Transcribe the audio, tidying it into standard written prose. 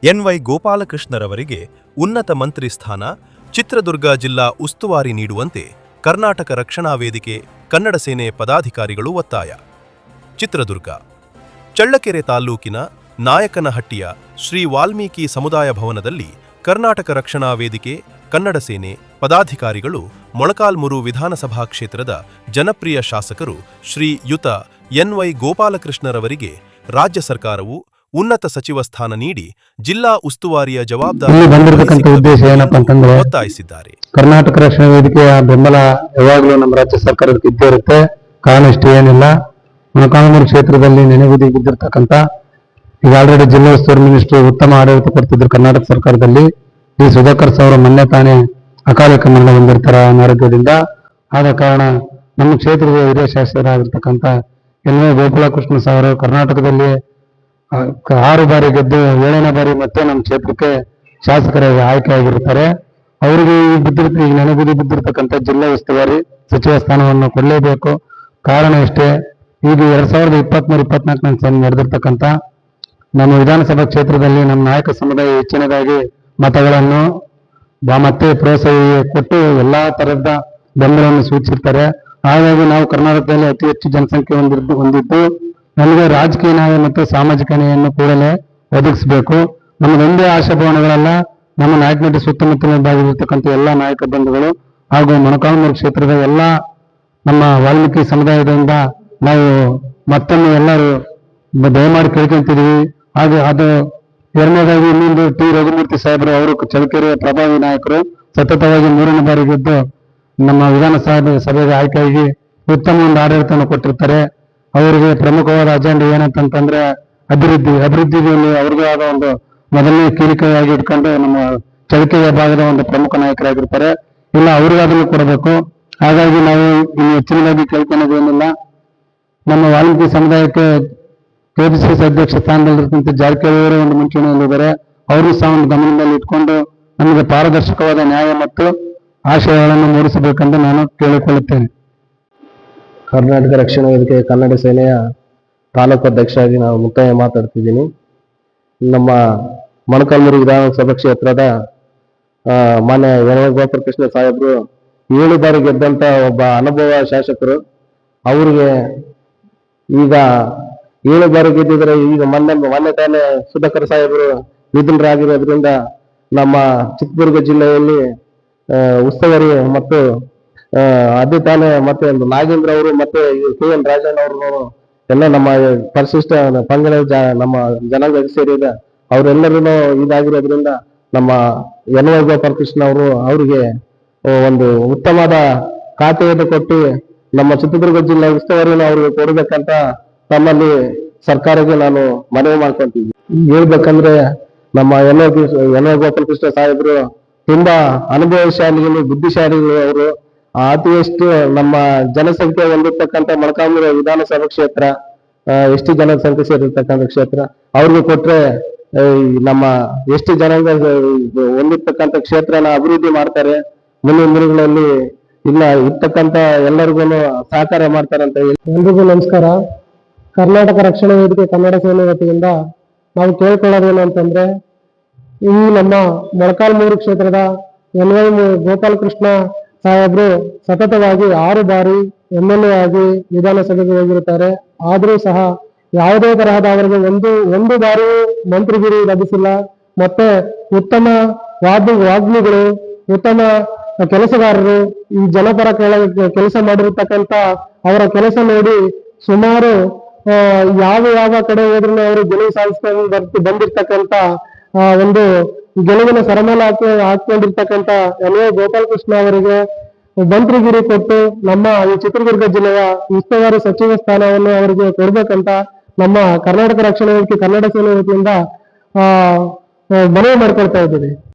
ಎನ್.ವೈ. ಗೋಪಾಲಕೃಷ್ಣರವರಿಗೆ ಉನ್ನತ ಮಂತ್ರಿ ಸ್ಥಾನ, ಚಿತ್ರದುರ್ಗ ಜಿಲ್ಲಾ ಉಸ್ತುವಾರಿ ನೀಡುವಂತೆ ಕರ್ನಾಟಕ ರಕ್ಷಣಾ ವೇದಿಕೆ ಕನ್ನಡ ಸೇನೆ ಪದಾಧಿಕಾರಿಗಳು ಒತ್ತಾಯ. ಚಿತ್ರದುರ್ಗ ಚಳ್ಳಕೆರೆ ತಾಲ್ಲೂಕಿನ ನಾಯಕನಹಟ್ಟಿಯ ಶ್ರೀ ವಾಲ್ಮೀಕಿ ಸಮುದಾಯ ಭವನದಲ್ಲಿ ಕರ್ನಾಟಕ ರಕ್ಷಣಾ ವೇದಿಕೆ ಕನ್ನಡ ಸೇನೆ ಪದಾಧಿಕಾರಿಗಳು ಮೊಳಕಾಲ್ಮೂರು ವಿಧಾನಸಭಾ ಕ್ಷೇತ್ರದ ಜನಪ್ರಿಯ ಶಾಸಕರು ಶ್ರೀಯುತ ಎನ್.ವೈ. ಗೋಪಾಲಕೃಷ್ಣರವರಿಗೆ ರಾಜ್ಯ ಸರ್ಕಾರವು ಉನ್ನತ ಸಚಿವ ಸ್ಥಾನ ನೀಡಿ ಜಿಲ್ಲಾ ಉಸ್ತುವಾರಿಯ ಜವಾಬ್ದಾರಿ ಒತ್ತಾಯಿಸಿದ್ದಾರೆ. ಕರ್ನಾಟಕ ರಕ್ಷಣಾ ವೇದಿಕೆಯ ಬೆಂಬಲ ಯಾವಾಗಲೂ ನಮ್ಮ ರಾಜ್ಯ ಸರ್ಕಾರಕ್ಕೆ ಇದ್ದೇ ಇರುತ್ತೆ. ಕಾರಣ ಇಷ್ಟೇ ಏನಿಲ್ಲ, ಮೊಳಕಾಲ್ಮೂರು ಕ್ಷೇತ್ರದಲ್ಲಿ ನೆನೆಗುದಿ ಬಿದ್ದಿರ್ತಕ್ಕಂಥ ಈಗ ಆಲ್ರೆಡಿ ಜಿಲ್ಲಾ ಉಸ್ತುವಾರಿ ಮಿನಿಸ್ಟರ್ ಉತ್ತಮ ಆಡಳಿತ ಕೊಡ್ತಿದ್ರು ಕರ್ನಾಟಕ ಸರ್ಕಾರದಲ್ಲಿ. ಡಿ ಸುಧಾಕರ್ ಅವರು ಮೊನ್ನೆ ತಾನೇ ಅಕಾಲಿಕ ಮರಣ ಹೊಂದಿರ್ತಾರ ಅನಾರೋಗ್ಯದಿಂದ. ಆದ ಕಾರಣ ನಮ್ಮ ಕ್ಷೇತ್ರದ ಹಿರಿಯ ಶಾಸಕರಾಗಿರ್ತಕ್ಕಂಥ ಎನ್.ವೈ. ಗೋಪಾಲಕೃಷ್ಣ ಅವರು ಕರ್ನಾಟಕದಲ್ಲಿ 6 ಬಾರಿ ಗೆದ್ದು 7ನೇ ಬಾರಿ ಮತ್ತೆ ನಮ್ಮ ಕ್ಷೇತ್ರಕ್ಕೆ ಶಾಸಕರಾಗಿ ಆಯ್ಕೆಯಾಗಿರ್ತಾರೆ. ಅವರಿಗೆ ಈಗ ನೆನೆಗುದಿ ಬಿದ್ದಿರ್ತಕ್ಕಂಥ ಜಿಲ್ಲಾ ಉಸ್ತುವಾರಿ ಸಚಿವ ಸ್ಥಾನವನ್ನು ಕೊಡಲೇಬೇಕು. ಕಾರಣ ಇಷ್ಟೇ, ಈಗ 2023-24 ನಡೆದಿರ್ತಕ್ಕಂಥ ನಮ್ಮ ವಿಧಾನಸಭಾ ಕ್ಷೇತ್ರದಲ್ಲಿ ನಮ್ಮ ನಾಯಕ ಸಮುದಾಯ ಹೆಚ್ಚಿನದಾಗಿ ಮತಗಳನ್ನು ಮತ್ತೆ ಪ್ರೋತ್ಸಾಹ ಕೊಟ್ಟು ಎಲ್ಲಾ ತರಹದ ಬೆಂಬಲವನ್ನು ಸೂಚಿಸಿರ್ತಾರೆ. ಹಾಗಾಗಿ ನಾವು ಕರ್ನಾಟಕದಲ್ಲಿ ಅತಿ ಹೆಚ್ಚು ಜನಸಂಖ್ಯೆ ಹೊಂದಿದ್ದು ನಮಗೆ ರಾಜಕೀಯ ನ್ಯಾಯ ಮತ್ತು ಸಾಮಾಜಿಕ ನ್ಯಾಯವನ್ನು ಕೂಡಲೇ ಒದಗಿಸಬೇಕು. ನಮ್ಮದೊಂದೇ ಆಶಾಭವನಗಳೆಲ್ಲ ನಮ್ಮ ನಾಯಕನಹಟ್ಟಿ ಸುತ್ತಮುತ್ತಲಿನ ಭಾಗದಲ್ಲಿರ್ತಕ್ಕಂಥ ಎಲ್ಲ ನಾಯಕ ಬಂಧುಗಳು ಹಾಗೂ ಮೊಳಕಾಲ್ಮೂರು ಕ್ಷೇತ್ರದ ಎಲ್ಲ ನಮ್ಮ ವಾಲ್ಮೀಕಿ ಸಮುದಾಯದಿಂದ ನಾವು ಮತ್ತೊಮ್ಮೆ ಎಲ್ಲರೂ ದಯಮಾಡಿ ಕೇಳ್ಕೊಂತಿದೀವಿ. ಹಾಗೆ ಅದು ಎರಡನೇದಾಗಿ ಇನ್ನೊಂದು ಟಿ ರಘುಮೂರ್ತಿ ಸಾಹೇಬರು, ಅವರು ಚಳ್ಳಕೆರೆಯ ಪ್ರಭಾವಿ ನಾಯಕರು, ಸತತವಾಗಿ 3ನೇ ಬಾರಿ ಗೆದ್ದು ನಮ್ಮ ವಿಧಾನಸಭೆಗೆ ಆಯ್ಕೆಯಾಗಿ ಉತ್ತಮ ಒಂದು ಆಡಳಿತವನ್ನು ಕೊಟ್ಟಿರ್ತಾರೆ. ಅವರಿಗೆ ಪ್ರಮುಖವಾದ ಅಜೆಂಡಾ ಏನಂತಂದ್ರೆ ಅಭಿವೃದ್ಧಿಯಲ್ಲಿ ಅವ್ರದೇ ಆದ ಒಂದು ಮೊದಲನೇ ಕೀಲಿಕೆಯಾಗಿ ಇಟ್ಕೊಂಡು ನಮ್ಮ ಚಳ್ಳಕೆರೆಯ ಭಾಗದ ಒಂದು ಪ್ರಮುಖ ನಾಯಕರಾಗಿರ್ತಾರೆ. ಇಲ್ಲ ಅವ್ರಿಗಾದ್ರೂ ಕೊಡಬೇಕು. ಹಾಗಾಗಿ ನಾವು ಇನ್ನು ಹೆಚ್ಚಿನದಾಗಿ ಕೇಳ್ಕೊಳ್ಳೋದೇನಿಲ್ಲ, ನಮ್ಮ ವಾಲ್ಮೀಕಿ ಸಮುದಾಯಕ್ಕೆ ಕೆಪಿಸಿಸಿ ಅಧ್ಯಕ್ಷ ಸ್ಥಾನದಲ್ಲಿರ್ತಕ್ಕಂಥ ಜಾರಕಿಹೊಳಿ ಅವರು ಒಂದು ಮುಂಚೂಣಿಯಲ್ಲಿದ್ದಾರೆ. ಅವರು ಸಹ ಒಂದು ಗಮನದಲ್ಲಿ ಇಟ್ಕೊಂಡು ನಮಗೆ ಪಾರದರ್ಶಕವಾದ ನ್ಯಾಯ ಮತ್ತು ಆಶಯಗಳನ್ನು ಮೂಡಿಸಬೇಕೆಂದು ನಾನು ಕೇಳಿಕೊಳ್ಳುತ್ತೇನೆ. ಕರ್ನಾಟಕ ರಕ್ಷಣಾ ವೇದಿಕೆ ಕನ್ನಡ ಸೇನೆಯ ತಾಲೂಕು ಅಧ್ಯಕ್ಷರಾಗಿ ನಾವು ಮುಕ್ತಾಯ ಮಾತಾಡ್ತಿದ್ದೀನಿ. ನಮ್ಮ ಮೊಳಕಾಲ್ಮೂರು ವಿಧಾನಸಭಾ ಕ್ಷೇತ್ರದ ಮಾನ್ಯ ಎನ್.ವೈ. ಗೋಪಾಲಕೃಷ್ಣ ಸಾಹೇಬರು 7 ಬಾರಿ ಗೆದ್ದಂತ ಒಬ್ಬ ಅನುಭವ ಶಾಸಕರು. ಅವರಿಗೆ ಈಗ 7 ಬಾರಿ ಗೆದ್ದಿದ್ರೆ ಈಗ ಮೊನ್ನೆ ತಾನೇ ಸುಧಾಕರ್ ಸಾಹೇಬರು ನಿಧನರಾಗಿರೋದ್ರಿಂದ ನಮ್ಮ ಚಿತ್ರದುರ್ಗ ಜಿಲ್ಲೆಯಲ್ಲಿ ಉಸ್ತುವಾರಿ ಮತ್ತು ಅದೇ ತಾನೇ ಮತ್ತೆ ನಾಗೇಂದ್ರ ಅವರು ಮತ್ತೆ ಕೆ.ಎನ್. ರಾಜಣ್ಣ ಅವರು ಎಲ್ಲ ನಮ್ಮ ಪರಿಶಿಷ್ಟ ಪಂಗಡ ನಮ್ಮ ಜನಾಂಗ ಸೇರಿದ ಅವರೆಲ್ಲರೂ ಇದಾಗಿರೋದ್ರಿಂದ ನಮ್ಮ ಎನ್.ವೈ. ಗೋಪಾಲಕೃಷ್ಣ ಅವರಿಗೆ ಒಂದು ಉತ್ತಮವಾದ ಖಾತೆಯನ್ನು ಕೊಟ್ಟು ನಮ್ಮ ಚಿತ್ರದುರ್ಗ ಜಿಲ್ಲಾ ಉಸ್ತುವಾರಿಯನ್ನು ಅವ್ರಿಗೆ ಕೊಡಬೇಕಂತ ತಮ್ಮಲ್ಲಿ ಸರ್ಕಾರಕ್ಕೆ ನಾನು ಮನವಿ ಮಾಡ್ಕೊಂತೀವಿ. ಹೇಳ್ಬೇಕಂದ್ರೆ ನಮ್ಮ ಎನ್.ವೈ. ಗೋಪಾಲಕೃಷ್ಣ ಸಾಹೇಬರು ತುಂಬಾ ಅನುಭವಶಾಲಿಗಳು, ಬುದ್ಧಿಶಾಲಿಗಳು. ಅವರು ಅತಿ ಹೆಚ್ಚು ನಮ್ಮ ಜನಸಂಖ್ಯೆ ಹೊಂದಿರ್ತಕ್ಕಂಥ ಮೊಳಕಾಲ್ಮೂರು ವಿಧಾನಸಭಾ ಕ್ಷೇತ್ರ, ಎಷ್ಟು ಜನಸಂಖ್ಯೆ ಸೇರಿರ್ತಕ್ಕಂಥ ಕ್ಷೇತ್ರ ಅವ್ರಿಗೆ ಕೊಟ್ರೆ ನಮ್ಮ ಎಷ್ಟು ಜನಾಂಗ ಹೊಂದಿರ್ತಕ್ಕಂಥ ಕ್ಷೇತ್ರನ ಅಭಿವೃದ್ಧಿ ಮಾಡ್ತಾರೆ. ಮುಂದಿನ ದಿನಗಳಲ್ಲಿ ಇಲ್ಲ ಇರ್ತಕ್ಕಂಥ ಎಲ್ಲರಿಗೂ ಸಹಕಾರ ಮಾಡ್ತಾರೆ ಅಂತ ಹೇಳಿ ಎಲ್ರಿಗೂ ನಮಸ್ಕಾರ. ಕರ್ನಾಟಕ ರಕ್ಷಣಾ ವೇದಿಕೆ ಕನ್ನಡ ಸೇನೆ ವತಿಯಿಂದ ನಾವು ಕೇಳ್ಕೊಳ್ಳೋದೇನು ಅಂತಂದ್ರೆ, ಈ ನಮ್ಮ ಮೊಳಕಾಲ್ಮೂರು ಕ್ಷೇತ್ರದ ಎನ್.ವೈ. ಗೋಪಾಲಕೃಷ್ಣ ಸಾಹೇಬರು ಸತತವಾಗಿ 6 ಬಾರಿ MLA ಆಗಿ ವಿಧಾನಸಭೆಗೆ ಹೋಗಿರುತ್ತಾರೆ. ಆದರೂ ಸಹ ಯಾವುದೇ ತರಹದ ಅವರಿಗೆ ಒಂದು ಬಾರಿ ಮಂತ್ರಿಗಿರಿ ಲಭಿಸಿಲ್ಲ. ಮತ್ತೆ ಉತ್ತಮ ವಾಗ್ಮಿಗಳು, ಉತ್ತಮ ಕೆಲಸಗಾರರು, ಈ ಜನಪರ ಕೆಲಸ ಮಾಡಿರತಕ್ಕಂಥ ಅವರ ಕೆಲಸ ನೋಡಿ ಸುಮಾರು ಯಾವ ಕಡೆ ಹೋದ್ರೂ ಅವರು ಗೆಲುವು ಸಾಧಿಸ್ಕೊಂಡು ಬಂದಿರ್ತಕ್ಕಂಥ ಒಂದು ಗೆಲುವಿನ ಸರಮಾಲ ಹಾಕೊಂಡಿರ್ತಕ್ಕಂಥ ಎನ್.ವೈ. ಗೋಪಾಲಕೃಷ್ಣ ಅವರಿಗೆ ಮಂತ್ರಿಗಿರಿ ಕೊಟ್ಟು ನಮ್ಮ ಈ ಚಿತ್ರದುರ್ಗ ಜಿಲ್ಲೆಯ ಉಸ್ತುವಾರಿ ಸಚಿವ ಸ್ಥಾನವನ್ನು ಅವರಿಗೆ ಕೊಡ್ಬೇಕಂತ ನಮ್ಮ ಕರ್ನಾಟಕ ರಕ್ಷಣಾ ವೇದಿಕೆ ಕನ್ನಡ ಸೇನೆ ವತಿಯಿಂದ ಮನವಿ ಮಾಡ್ಕೊಳ್ತಾ ಇದ್ದೀವಿ.